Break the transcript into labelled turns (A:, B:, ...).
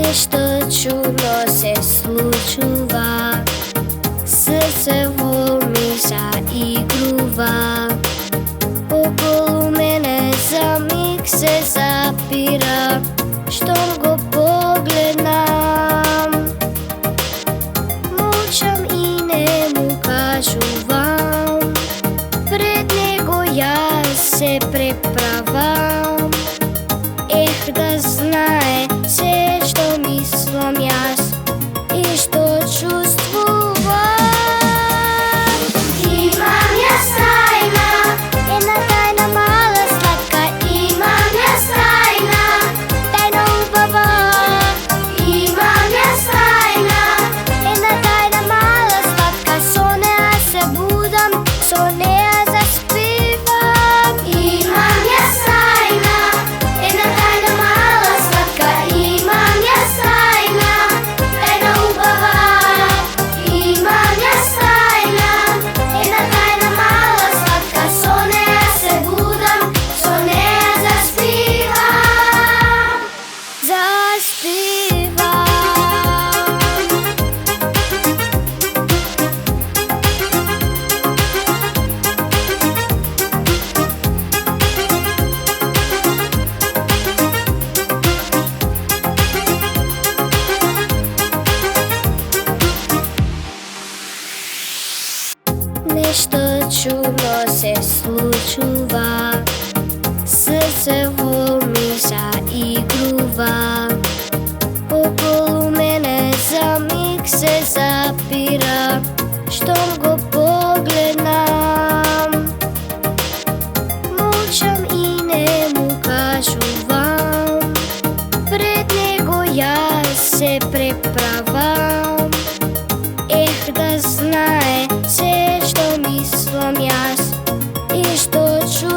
A: Нешто чудно се случува, срцево ми заигрува. Околу мене за миг се запира, штом го погледнам. Молчам и не му кажувам, пред него јас се преправам. Ех, да знае се што мислам јас и што чувствувам. Имам јас тајна, една тајна мала сладка. Имам јас тајна, тајна убава. Имам јас тајна, една тајна мала сладка. Со неа се будам, со неа заспивам. Имам јас тајна, една тајна мала сладка. Имам јас тајна, тајна убава. Имам јас тајна, една тајна мала сладка. Со неа се будам, со неа заспивам. Заспивам. Нешто чудно се случува, срцево ми заигрува. Околу мене за миг се запира, штом го погледнам. Молчам и не му кажувам, пред него јас се преправам. Ех, да знае се што мислам јас и што чувствувам.